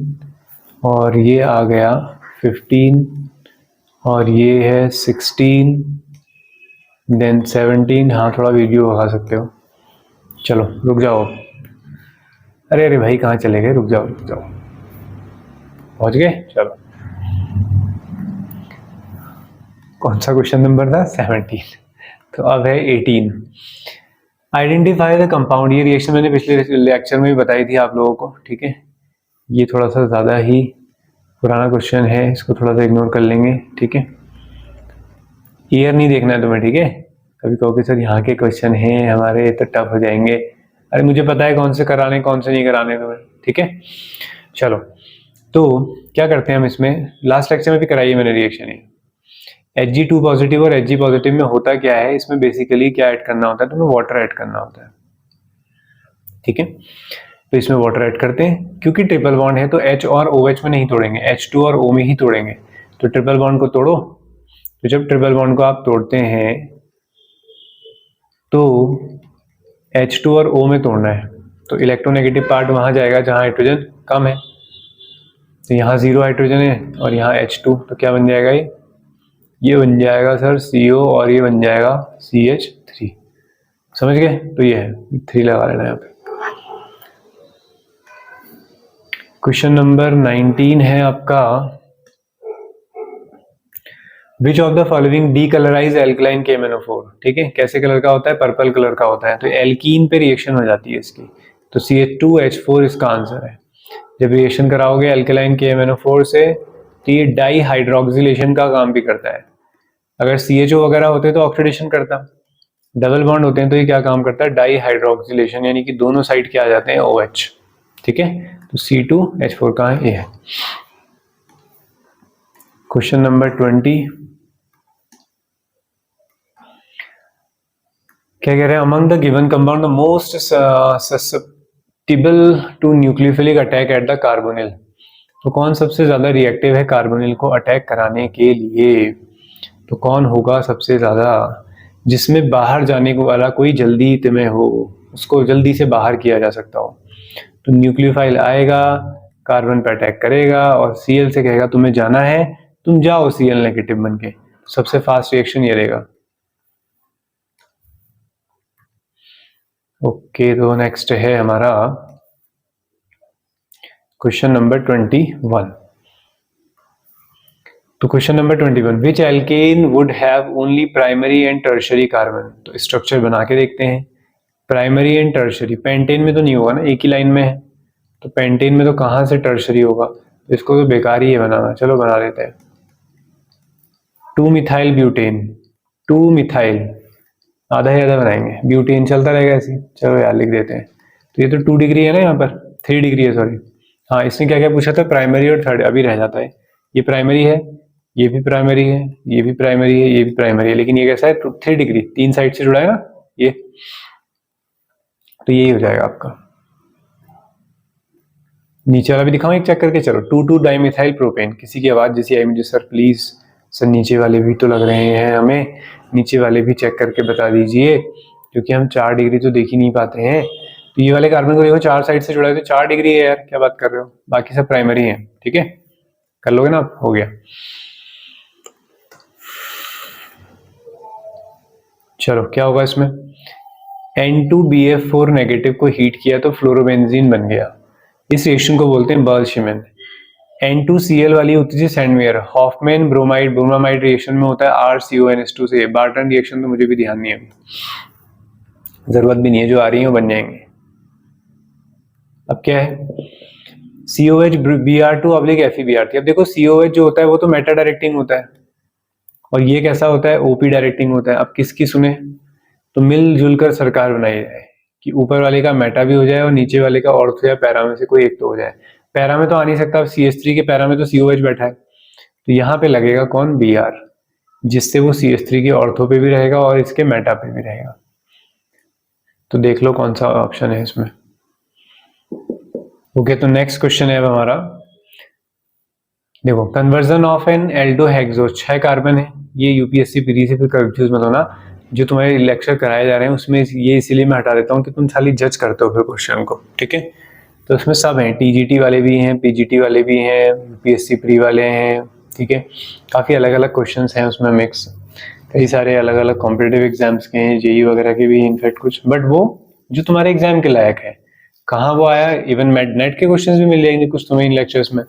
और ये आ गया 15 और ये है 16 देन 17, हाँ थोड़ा वीडियो भगा सकते हो। चलो रुक जाओ। अरे अरे भाई कहाँ चले गए, रुक जाओ रुक जाओ। पहुंच गए, चलो। कौन सा क्वेश्चन नंबर था? 17। तो अब है 18। Identify the compound. ये रिएक्शन मैंने पिछले लेक्चर में भी बताई थी आप लोगों को, ठीक है। ये थोड़ा सा ज़्यादा ही पुराना क्वेश्चन है, इसको थोड़ा सा इग्नोर कर लेंगे, ठीक है। ईयर नहीं देखना है तुम्हें, ठीक है। कभी कहोगे सर यहाँ के क्वेश्चन हैं हमारे तो टफ हो जाएंगे। अरे मुझे पता है कौन से कराने कौन से नहीं कराने तुम्हें, ठीक है। चलो तो क्या करते हैं हम इसमें, लास्ट लेक्चर में भी कराई है मैंने रिएक्शन ये। Hg2 पॉजिटिव और Hg पॉजिटिव में होता क्या है, इसमें बेसिकली क्या ऐड करना होता है, तुम्हें वाटर ऐड करना होता है, ठीक है। तो इसमें वाटर ऐड करते हैं, क्योंकि ट्रिपल बॉन्ड है तो H और OH में नहीं तोड़ेंगे, H2 और O में ही तोड़ेंगे। तो ट्रिपल बॉन्ड को तोड़ो। तो जब ट्रिपल बॉन्ड को आप तोड़ते हैं तो H2 और O में तोड़ना है, तो इलेक्ट्रोनेगेटिव पार्ट वहां जाएगा जहां हाइड्रोजन कम है। तो यहाँ 0 हाइड्रोजन है और यहाँ H2, तो क्या बन जाएगा ये बन जाएगा सर CO और ये बन जाएगा CH3। समझ गए? तो ये है 3 लगा लेना यहाँ पे। क्वेश्चन नंबर 19 है आपका, विच of the following decolourise alkaline KMnO4। ठीक है, कैसे कलर का होता है? पर्पल कलर का होता है। तो एल्कीन पे रिएक्शन हो जाती है इसकी, तो CH2H4 इसका आंसर है। जब रिएक्शन कराओगे एल्कलाइन KMnO4 से तो ये डाई हाइड्रोक्सिलेशन का काम भी करता है। अगर CHO वगैरह होते तो ऑक्सीडेशन करता, डबल बॉन्ड होते हैं तो ये क्या काम करता है? डाई हाइड्रोक्सिलेशन, यानी कि दोनों साइड के आ जाते हैं OH। ठीक है, तो C2H4 कहाँ है? ये है। क्वेश्चन नंबर 20 क्या कह रहे हैं? Among the given compound the most susceptible to nucleophilic attack at the carbonyl. तो कौन सबसे ज्यादा रिएक्टिव है कार्बोनिल को अटैक कराने के लिए? तो कौन होगा सबसे ज्यादा, जिसमें बाहर जाने वाला कोई जल्दी तुम्हें हो, उसको जल्दी से बाहर किया जा सकता हो। तो न्यूक्लियोफाइल आएगा, कार्बन पे अटैक करेगा और Cl से कहेगा तुम्हें जाना है, तुम जाओ Cl नेगेटिव बन के। सबसे फास्ट रिएक्शन ये रहेगा। ओके, तो नेक्स्ट है हमारा क्वेश्चन नंबर 21। तो question number 21, which alkane would have only primary and tertiary carbon. तो स्ट्रक्चर बना के देखते हैं। प्राइमरी एंड टर्शरी, पेंटेन में तो नहीं होगा ना, एक ही लाइन में है, तो पेंटेन में तो कहां से टर्शरी होगा? तो इसको तो बेकार ही है बनाना। चलो बना देते हैं। 2 मिथाइल ब्यूटेन, 2 मिथाइल, आधा ही आधा बनाएंगे, ब्यूटेन चलता रहेगा ऐसे। चलो यार लिख देते हैं। तो ये तो 2 डिग्री है ना, यहाँ पर 3 डिग्री है, सॉरी। हाँ, इसने क्या क्या पूछा था? प्राइमरी और थर्ड, अभी रह जाता है। ये प्राइमरी है, ये भी प्राइमरी है, ये भी प्राइमरी है, ये भी प्राइमरी है, लेकिन ये कैसा है? 3 डिग्री, 3 साइड से जुड़ा है ना ये, तो यही हो जाएगा आपका। नीचे वाला भी दिखाऊं एक चेक करके? चलो, 2,2 डाइमिथाइल प्रोपेन। किसी की आवाज जैसी आई मुझे, सर प्लीज सर नीचे वाले भी तो लग रहे हैं हमें, नीचे वाले भी चेक करके बता दीजिए, क्योंकि हम 4 डिग्री तो देख ही नहीं पाते हैं। तो ये वाले कार्बन को देखो 4 साइड से जुड़ा है तो 4 डिग्री है यार, क्या बात कर रहे हो? बाकी सब प्राइमरी है। ठीक है, कर लोगे ना? हो गया। चलो क्या होगा इसमें? N2BF4 नेगेटिव को हीट किया तो फ्लोरोबेंजीन बन गया। इस रिएक्शन को बोलते हैं बर्लशिमेन। N2Cl वाली होती थी सैंडवेयर। हॉफमैन ब्रोमाइड ब्रोमामाइड रिएक्शन में होता है RCONH2 से। बार्टन रिएक्शन तो मुझे भी ध्यान नहीं है अभी, जरूरत भी नहीं है, जो आ रही है वो बन जाएंगे। अब क्या है? COH Br2 oblique FeBr3। अब देखो COH जो होता है वो तो मेटा डायरेक्टिंग होता है, और ये कैसा होता है? OP डायरेक्टिंग होता है। अब किसकी सुने? तो मिलजुल कर सरकार बनाई जाए कि ऊपर वाले का मेटा भी हो जाए और नीचे वाले का ऑर्थो या पैरा में से कोई एक तो हो जाए। पैरा में तो आ नहीं सकता, CH3 के पैरा में तो COH बैठा है, तो यहाँ पे लगेगा कौन? Br, जिससे वो CH3 के ऑर्थो पे भी रहेगा और इसके मेटा पे भी रहेगा। तो देख लो कौन सा ऑप्शन है इसमें। ओके, तो नेक्स्ट क्वेश्चन है अब हमारा। देखो, conversion of an aldo hexo, 6 carbon है। ये यूपीएससी पीडी से फिर कंफ्यूज मत होना, जो तुम्हारे लेक्चर कराए जा रहे हैं उसमें ये इसीलिए मैं हटा देता हूँ कि तुम खाली जज करते हो फिर क्वेश्चन को। ठीक है, तो उसमें सब हैं, टीजीटी वाले भी हैं, पीजीटी वाले भी हैं, यूपीएससी प्री वाले हैं। ठीक है, काफी अलग अलग क्वेश्चंस हैं उसमें मिक्स। कई सारे अलग अलग कॉम्पिटेटिव एग्जाम्स के हैं, जेई वगैरह के भी इनफैक्ट कुछ, बट वो जो तुम्हारे एग्जाम के लायक है, कहाँ वो आया, इवन नेट के क्वेश्चंस भी मिल जाएंगे कुछ तुम्हें इन लेक्चर्स में,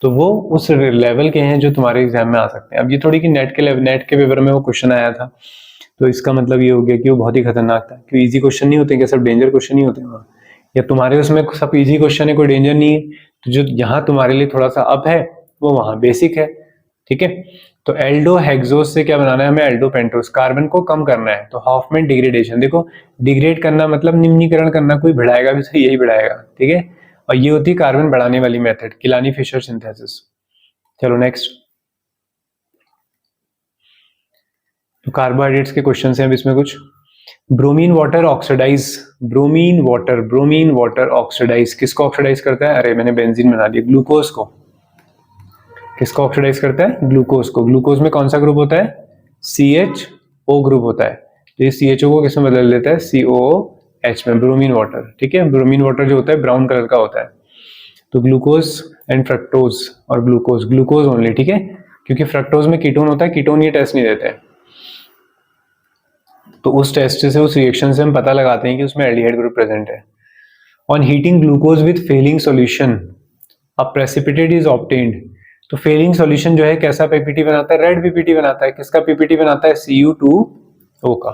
तो वो उस लेवल के हैं जो तुम्हारे एग्जाम में आ सकते हैं। अब ये थोड़ी कि नेट के पेपर में वो क्वेश्चन आया था तो इसका मतलब ये हो गया कि वो बहुत ही खतरनाक था, क्योंकि इजी क्वेश्चन नहीं होते, क्या सब डेंजर क्वेश्चन नहीं होते वहाँ, या तुम्हारे उसमें सब इजी क्वेश्चन है, कोई डेंजर नहीं है, तो जो यहाँ तुम्हारे लिए थोड़ा सा अप है वो वहाँ बेसिक है, ठीक है। तो एल्डो हेक्सोस से क्या बनाना है हमें, एल्डो पेंटोस, कार्बन को कम करना है, तो हॉफमैन डिग्रेडेशन, देखो डिग्रेड करना मतलब निम्नीकरण करना, कोई बढ़ाएगा भी तो यही बढ़ाएगा, ठीक है, और ये होती है कार्बन बढ़ाने वाली मेथड, किलानी फिशर सिंथेसिस। चलो नेक्स्ट, तो कार्बोहाइड्रेट्स के क्वेश्चन हैं अब इसमें कुछ। Bromine water oxidise, bromine water oxidise किसको ऑक्सीडाइज करता है, अरे मैंने बेंजीन बना दिया, ग्लूकोज को, किसको ऑक्सीडाइज करता है, ग्लूकोज को। ग्लूकोज में कौन सा ग्रुप होता है, CHO ग्रुप होता है, तो ये CHO को किसमें बदल देता है, COOH में, ब्रोमीन वाटर, ठीक है। ब्रोमीन वाटर जो होता है ब्राउन कलर का होता है, तो ग्लूकोज एंड फ्रक्टोज, और ग्लूकोज ओनली, ठीक है, क्योंकि फ्रक्टोज में कीटोन होता है, कीटोन ये टेस्ट नहीं देते हैं, तो उस टेस्ट से, उस रिएक्शन से हम पता लगाते हैं कि उसमें एल्डिहाइड ग्रुप प्रेजेंट है। On heating glucose with Fehling solution a precipitate is obtained, तो फेलिंग सॉल्यूशन जो है कैसा पीपीटी बनाता है, रेड पीपीटी बनाता है, किसका पीपीटी बनाता है, Cu2O का।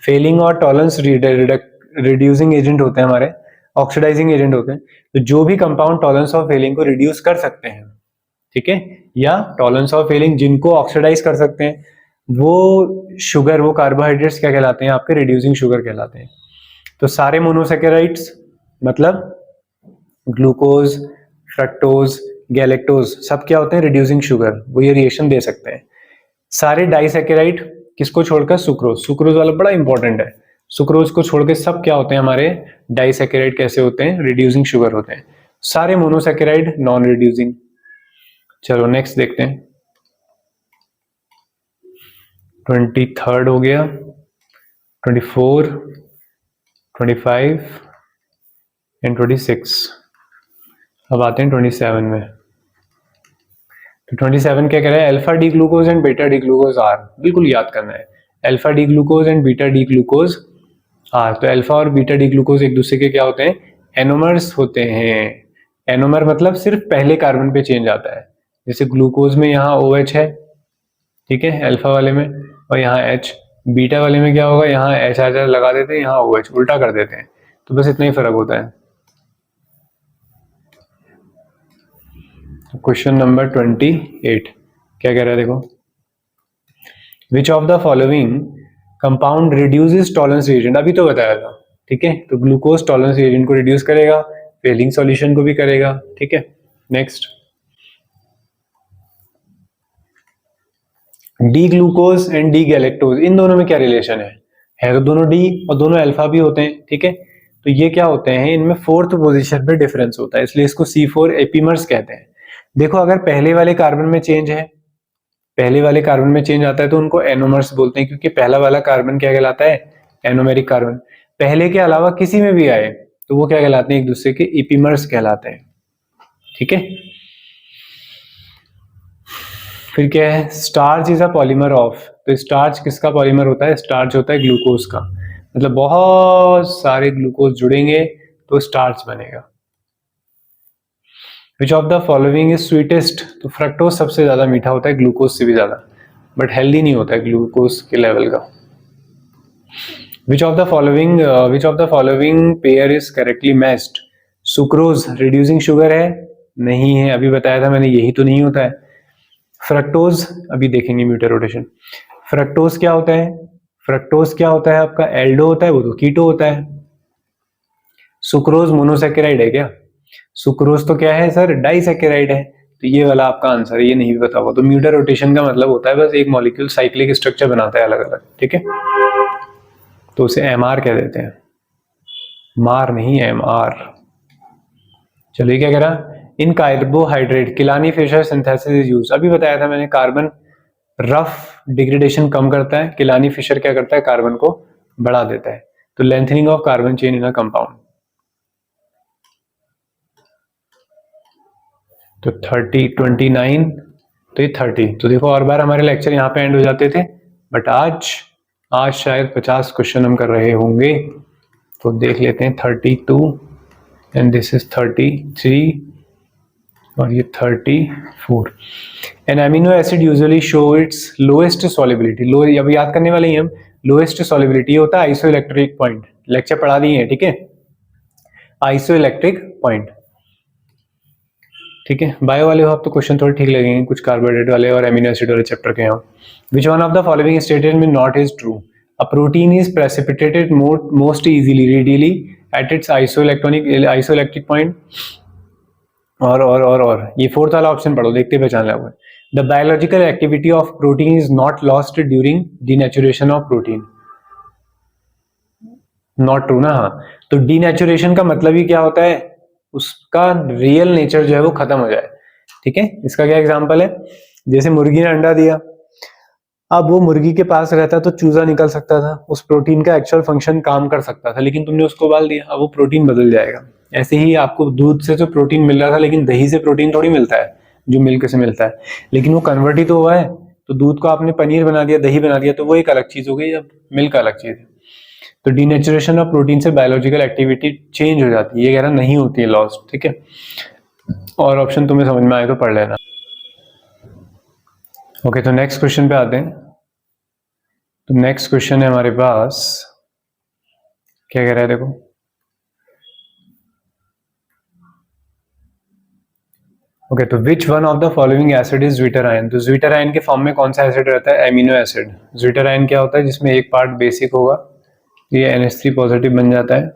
फेलिंग और टॉलरेंस रिड्यूसिंग एजेंट होते हैं हमारे, ऑक्सीडाइजिंग एजेंट होते हैं, तो जो भी कंपाउंड टॉलरेंस ऑफ फेलिंग को रिड्यूस कर सकते हैं, ठीक है, या टॉलरेंस ऑफ फेलिंग जिनको ऑक्सीडाइज कर सकते हैं, वो शुगर, वो कार्बोहाइड्रेट्स क्या कहलाते हैं आपके, रिड्यूसिंग शुगर कहलाते हैं। तो सारे मोनोसेकेराइड्स मतलब ग्लूकोज, फ्रक्टोज, गैलेक्टोज सब क्या होते हैं, रिड्यूसिंग शुगर, वो ये रिएक्शन दे सकते हैं। सारे डाइसेकेराइड किसको छोड़कर, सुक्रोज, सुक्रोज वाला बड़ा इंपॉर्टेंट है, सुक्रोज को छोड़ के सब क्या होते हैं हमारे, डाइसेकेराइड कैसे होते हैं, रिड्यूसिंग शुगर होते हैं। सारे मोनोसेकेराइड नॉन रिड्यूसिंग। चलो नेक्स्ट देखते हैं, 23rd हो गया, 24, 25 एंड 26। अब आते हैं 27 में। तो 27 क्या कह रहा है, alpha D glucose and beta D glucose are, बिल्कुल याद करना है, alpha D glucose and beta D glucose are. तो अल्फा और बीटा डी ग्लूकोज एक दूसरे के क्या होते हैं, एनोमर्स होते हैं। एनोमर मतलब सिर्फ पहले कार्बन पे चेंज आता है, जैसे ग्लूकोज में यहाँ OH है, ठीक है, अल्फा वाले में, और यहाँ H, बीटा वाले में क्या होगा, यहाँ H लगा देते हैं, यहाँ OH उल्टा कर देते हैं, तो बस इतना ही फर्क होता है। क्वेश्चन नंबर 28 क्या कह रहा है, देखो, which of the following compound reduces Tollens reagent, अभी तो बताया था, ठीक है, तो ग्लूकोज टॉलरेंस रिएजेंट को रिड्यूस करेगा, फेलिंग सॉल्यूशन को भी करेगा, ठीक है। Next, D glucose and D galactose, इन दोनों में क्या रिलेशन है तो दोनों डी और दोनों अल्फा भी होते हैं, ठीक है, तो ये क्या होते हैं, इनमें 4th पोजीशन पे डिफरेंस होता है, इसलिए इसको C4 एपीमर्स कहते हैं। देखो अगर पहले वाले कार्बन में चेंज है, पहले वाले कार्बन में चेंज आता है तो उनको एनोमर्स बोलते हैं, क्योंकि पहला वाला कार्बन क्या कहलाता है, एनोमेरिक कार्बन। पहले के अलावा किसी में भी आए तो वो क्या कहलाते हैं, एक दूसरे के एपीमर्स कहलाते हैं, ठीक है। फिर क्या है, starch is a polymer of, तो स्टार्च किसका पॉलीमर होता है, स्टार्च होता है ग्लूकोज का, मतलब बहुत सारे ग्लूकोज जुड़ेंगे तो स्टार्च बनेगा। विच of the following is sweetest, तो फ्रक्टोज सबसे ज्यादा मीठा होता है ग्लूकोज से भी ज्यादा, बट हेल्दी नहीं होता है ग्लूकोज के लेवल का। विच of the following pair is correctly matched, sucrose reducing sugar है, नहीं है, अभी बताया था मैंने, यही तो नहीं होता है। फ्रक्टोज अभी देखेंगे, म्यूटर रोटेशन। फ्रक्टोज क्या होता है, फ्रक्टोज क्या होता है आपका, एल्डो होता है, वो तो कीटो होता है। सुक्रोज मोनोसेकेराइड है क्या, सुक्रोज तो क्या है सर, डाइसेकेराइड है, तो ये वाला आपका आंसर है, ये नहीं भी पता होगा। तो म्यूटर रोटेशन का मतलब होता है बस एक मॉलिक्यूल साइक्लिक स्ट्रक्चर बनाता है अलग अलग, ठीक है, तो उसे MR कह देते हैं, मार नहीं MR। चलिए क्या कह रहा, in carbohydrate Kiliani Fischer synthesis is use, अभी बताया था मैंने, कार्बन रफ डिग्रेडेशन कम करता है, किलानी फिशर क्या करता है, कार्बन को बढ़ा देता है, तो lengthening of carbon chain in a compound. तो 29, तो ये 30, तो देखो और बार हमारे लेक्चर यहाँ पे एंड हो जाते थे, बट आज शायद 50 क्वेश्चन हम कर रहे होंगे, तो देख लेते हैं। 32 एंड दिस इज 33 और ये 34। An amino acid usually show its lowest solubility. लो, अब याद करने वाले ही हम। लोएस्ट सॉल्युबिलिटी होता है आइसोइलेक्ट्रिक पॉइंट, लेक्चर पढ़ा दिए हैं, ठीक है। आइसोइलेक्ट्रिक पॉइंट, ठीक है। बायो वाले हो आप तो क्वेश्चन थोड़े ठीक लगेंगे, कुछ कार्बोहाइड्रेट वाले और एमिनो एसिड वाले चैप्टर के हो। विच one of the following statement not is true? A protein is precipitated most easily radially at its isoelectric point. और ये फोर्थ वाला ऑप्शन पढ़ो, देखते पहचान लोगे। The biological activity of protein is not lost during denaturation of protein. Not true ना, हाँ। तो डीनेचुरेशन का मतलब ही क्या होता है? उसका रियल नेचर जो है वो खत्म हो जाए, ठीक है। इसका क्या एग्जांपल है? जैसे मुर्गी ने अंडा दिया, अब वो मुर्गी के पास रहता तो चूजा निकल सकता था, उस प्रोटीन का एक्चुअल फंक्शन काम कर सकता था, लेकिन तुमने उसको उबाल दिया, अब वो प्रोटीन बदल जाएगा। ऐसे ही आपको दूध से तो प्रोटीन मिल रहा था, लेकिन दही से प्रोटीन थोड़ी मिलता है जो मिल्क से मिलता है, लेकिन वो कन्वर्ट ही तो हुआ है। तो दूध को आपने पनीर बना दिया, दही बना दिया, तो वो एक अलग चीज हो गई, अब मिल्क अलग चीज है। तो डीनेचुरेशन ऑफ प्रोटीन से बायोलॉजिकल एक्टिविटी चेंज हो जाती है, ये कह रहा नहीं होती है लॉस्ट, ठीक है। और ऑप्शन तुम्हें समझ में आए तो पढ़ लेना। ओके, तो नेक्स्ट क्वेश्चन पे आते हैं। तो नेक्स्ट क्वेश्चन है हमारे पास, क्या कह रहा है देखो। ओके, तो विच one of the following acid is zwitter-ion? तो ज्विटर-आयन के फॉर्म में कौन सा एसिड रहता है? Amino acid. ज्विटर-आयन क्या होता है? जिसमें एक पार्ट बेसिक होगा, ये NH3 पॉजिटिव बन जाता है,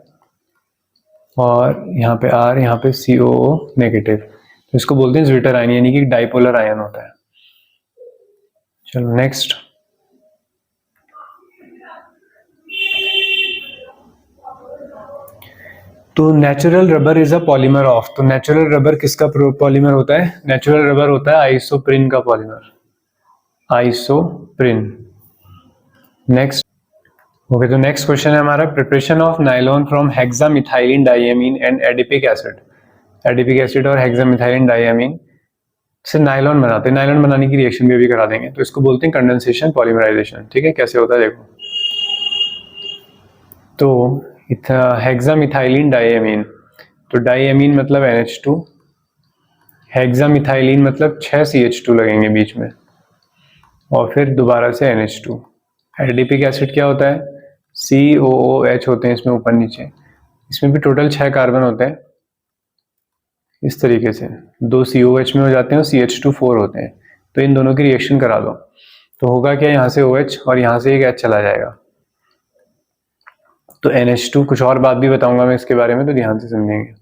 और यहाँ पे R, यहाँ पे COO नेगेटिव, तो इसको बोलते हैं ज्विटर-आयन, यानी कि डाइपोलर आयन होता है। चलो नेक्स्ट। तो natural rubber is a polymer of. तो नेचुरल रबर किसका पॉलीमर होता है? नेचुरल रबर होता है आइसोप्रिन का पॉलीमर, आइसोप्रिन। नेक्स्ट। ओके, तो नेक्स्ट क्वेश्चन है हमारा, preparation of nylon from hexamethylene diamine and adipic acid. Adipic acid और हेक्सामिथाइलिन डाइएमीन से नायलॉन बनाते हैं। नायलॉन बनाने की रिएक्शन भी अभी करा देंगे, तो इसको बोलते हैं कंडेंसेशन पॉलीमराइजेशन, ठीक है। कैसे होता है देखो। तो हेक्सामिथाइलिन डाइएमीन, तो डाइएमीन मतलब NH2, हेक्सामिथाइलिन मतलब 6 CH2 लगेंगे बीच में, और फिर दोबारा से NH2। एडिपिक एसिड क्या होता है? COOH होते हैं इसमें ऊपर नीचे, इसमें भी टोटल 6 कार्बन होते हैं। इस तरीके से 2 COH में हो जाते हैं और CH2 4 होते हैं, तो इन दोनों की रिएक्शन करा दो, तो होगा क्या? यहाँ से OH और यहाँ से एक H चला जाएगा, तो NH2। कुछ और बात भी बताऊंगा मैं इसके बारे में, तो ध्यान से समझेंगे।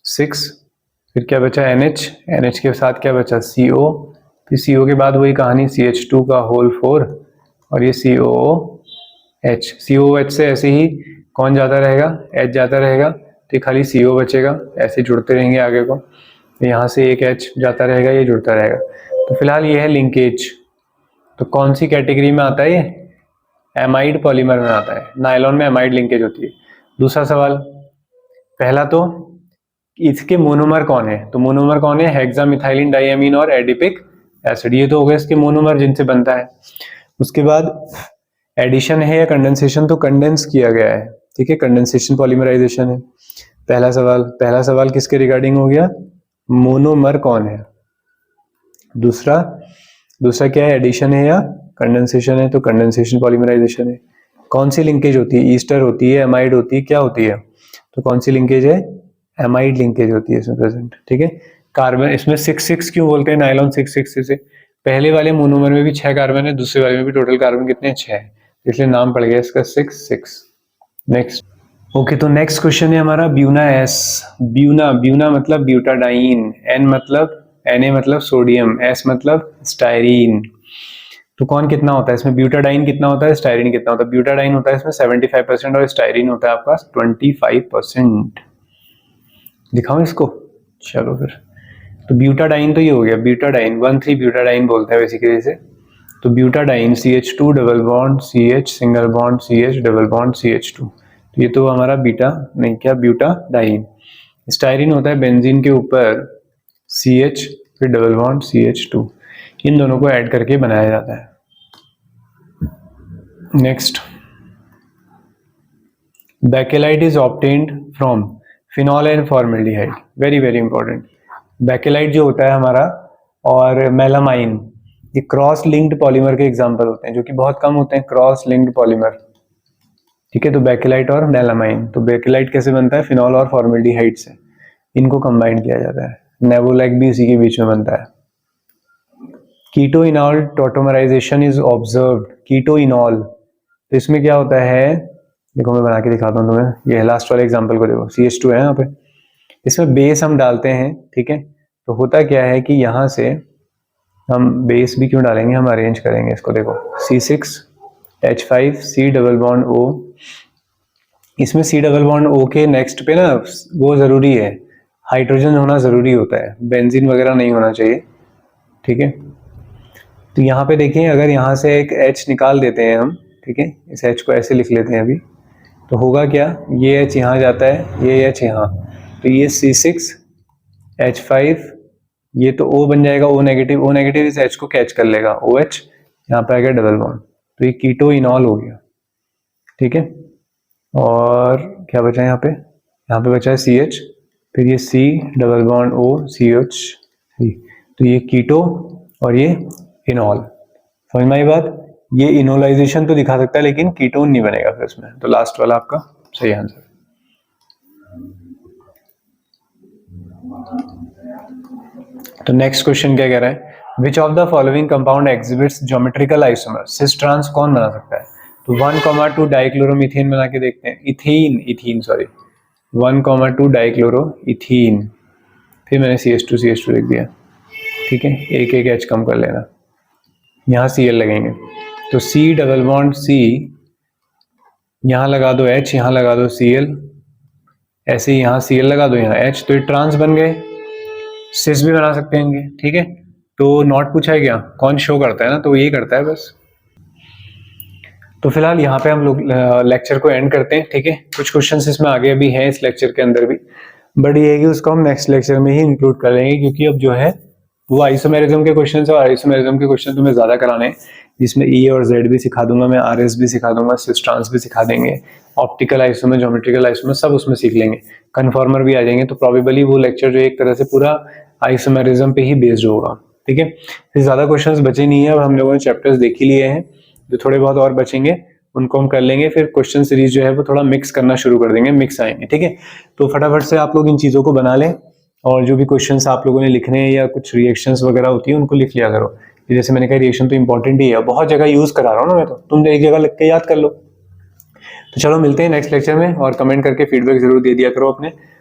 6, फिर क्या बचा? NH के साथ क्या बचा? CO, फिर CO के बाद वही कहानी, CH2 का होल 4, और ये COOH। COOH से ऐसे ही कौन जाता रहेगा? H जाता रहेगा, तो खाली CO बचेगा, ऐसे जुड़ते रहेंगे आगे को, तो यहाँ से एक H जाता रहेगा, ये जुड़ता रहेगा। तो फिलहाल ये है लिंकेज। तो कौन सी कैटेगरी में आता है ये? एमाइड पॉलीमर में आता है। नायलॉन में एमाइड लिंकेज होती है। दूसरा सवाल, पहला तो इसके मोनोमर कौन है? तो मोनोमर कौन है? हेक्सामिथाइलिन डाइएमीन और एडिपिक एसिड, ये तो हो गए इसके मोनोमर जिनसे बनता है। उसके बाद एडिशन है या कंडेंसेशन? तो कंडेंस किया गया है, ठीक है, कंडेंसेशन पॉलीमराइजेशन है। पहला सवाल किसके रिगार्डिंग हो गया? मोनोमर कौन है। दूसरा क्या है? एडिशन है या कंडेंसेशन है? तो कंडेंसेशन पॉलीमराइजेशन है। कौन सी लिंकेज होती है? ईस्टर होती है, एमाइड होती है, क्या होती है? तो कौन सी लिंकेज है? एमाइड लिंकेज होती है इसमें प्रेजेंट, ठीक है। कार्बन इसमें 6 क्यों बोलते हैं? नायलॉन 6 से पहले वाले मोनोमर में भी 6 कार्बन है, दूसरे वाले में भी टोटल कार्बन कितने हैं? 6, इसलिए नाम पड़ गया इसका 6। नेक्स्ट। ओके, तो नेक्स्ट क्वेश्चन है हमारा ब्यूना एस। ब्यूना मतलब ब्यूटाडाइन, Na मतलब सोडियम, S मतलब स्टायरीन। तो कौन कितना होता है इसमें? ब्यूटाडाइन कितना होता है, स्टायरीन कितना होता है? ब्यूटाडाइन होता है इसमें 75% और स्टायरीन होता है आपका 25%। दिखाऊं इसको? चलो फिर। तो ब्यूटाडाइन तो ये हो गया, ब्यूटाडाइन 1,3 ब्यूटाडाइन बोलते हैं बेसिकली इसे। तो butadiene CH2 double bond CH single bond CH double bond CH2, तो ये तो हमारा ब्यूटाडाइन। स्टायरीन होता है बेंजीन के ऊपर CH फिर डबल बॉन्ड CH2, इन दोनों को ऐड करके बनाया जाता है। Next, bakelite is obtained from phenol and formaldehyde. Very very important. Bakelite जो होता है हमारा और मेलामाइन, ये क्रॉस लिंक्ड पॉलीमर के एग्जांपल होते हैं, जो कि बहुत कम होते हैं क्रॉस लिंक्ड पॉलीमर। ठीक है, तो बेकेलाइट और मेलामाइन। तो बेकेलाइट कैसे बनता है? फिनॉल और फॉर्मेल्डिहाइड से, इनको कंबाइन किया जाता है। नेबुलाइक भी इसी के बीच में बनता है। Keto enol tautomerization is observed. Keto enol, तो इसमें क्या होता है, देखो मैं बना के दिखाता हूँ तुम्हें। ये लास्ट वाले एग्जांपल को देखो, CH2 है यहाँ पे, इसमें बेस हम डालते हैं। ठीक है, तो होता क्या है कि यहाँ से हम बेस भी क्यों डालेंगे, हम अरेंज करेंगे इसको। देखो C6H5 C double bond O, इसमें C डबल बॉन्ड O के नेक्स्ट पे ना वो जरूरी है, हाइड्रोजन होना जरूरी होता है, बेंजीन वगैरह नहीं होना चाहिए। ठीक है, तो यहाँ पे देखिए, अगर यहाँ से एक H निकाल देते हैं हम, ठीक है, इस H को ऐसे लिख लेते हैं अभी, तो होगा क्या, ये H यहाँ जाता है, ये H यहाँ, तो ये C6H5, ये तो O बन जाएगा, O नेगेटिव इस H को कैच कर लेगा, OH यहाँ पे आ गया डबल बॉन्ड, तो ये कीटो इनॉल हो गया। ठीक है, और क्या बचा यहाँ पे बचा है CH, फिर ये C double bond O CH, तो ये कीटो और ये इनॉल। समझ में आई बात? ये इनोलाइजेशन तो दिखा सकता है लेकिन कीटोन नहीं बनेगा फिर इसमें, तो लास्ट वाला आपका सही आंसर। तो नेक्स्ट क्वेश्चन क्या कह रहा है, which of the following compound exhibits geometrical isomer. Cis trans कौन बना सकता है? तो 1,2 डाइक्लोरोमीथेन बना के देखते हैं, इथीन सॉरी 1,2 डाइक्लोरोइथीन, फिर मैंने CH2 लिख दिया। ठीक है, एक H कम कर लेना, यहाँ Cl लगेंगे, तो C डबल बॉन्ड C, यहाँ लगा दो H, यहाँ लगा दो Cl, ऐसे ही यहाँ Cl लगा दो, यहाँ H, तो ये ट्रांस बन गए। सिस भी बना सकते हैं। ठीक है, तो नॉट पूछा है क्या, कौन शो करता है ना, तो यही करता है बस। तो फिलहाल यहाँ पे हम लोग लेक्चर को एंड करते हैं। ठीक है, कुछ क्वेश्चंस इसमें आगे भी हैं इस लेक्चर के अंदर भी, बट ये है कि उसको हम नेक्स्ट लेक्चर में ही इंक्लूड कर लेंगे, क्योंकि अब जो है वो आइसोमेरिज्म के क्वेश्चन और आइसोमेरिज्म के क्वेश्चन तुम्हें ज्यादा कराने हैं, जिसमें E और Z भी सिखा दूंगा मैं, RS भी सिखा दूंगा, सिस ट्रांस भी सिखा देंगे, ऑप्टिकल आइसोमर, ज्योमेट्रिकल आइसोमर सब उसमें सीख लेंगे, कन्फॉर्मर भी आ जाएंगे। तो प्रोबेबली वो लेक्चर जो एक तरह से पूरा आइसोमेरिज्म पे ही बेस्ड होगा। ठीक है, फिर ज्यादा क्वेश्चंस बचे नहीं है, अब हम लोगों ने चैप्टर्स देख ही लिए हैं, जो थोड़े बहुत और बचेंगे उनको हम कर लेंगे। फिर क्वेश्चन सीरीज जो है वो थोड़ा मिक्स करना शुरू कर देंगे, मिक्स आएंगे। ठीक है, तो फटाफट से आप लोग इन चीजों को बना लें, और जो भी क्वेश्चंस आप लोगों ने लिखने हैं या कुछ रिएक्शंस वगैरह होती है उनको लिख लिया करो। जैसे मैंने कहा रिएक्शन तो इंपॉर्टेंट ही है, बहुत जगह यूज करा रहा हूँ ना मैं, तो तुम एक जगह लिख के याद कर लो। तो चलो मिलते हैं नेक्स्ट लेक्चर में, और कमेंट करके फीडबैक जरूर दे दिया करो अपने।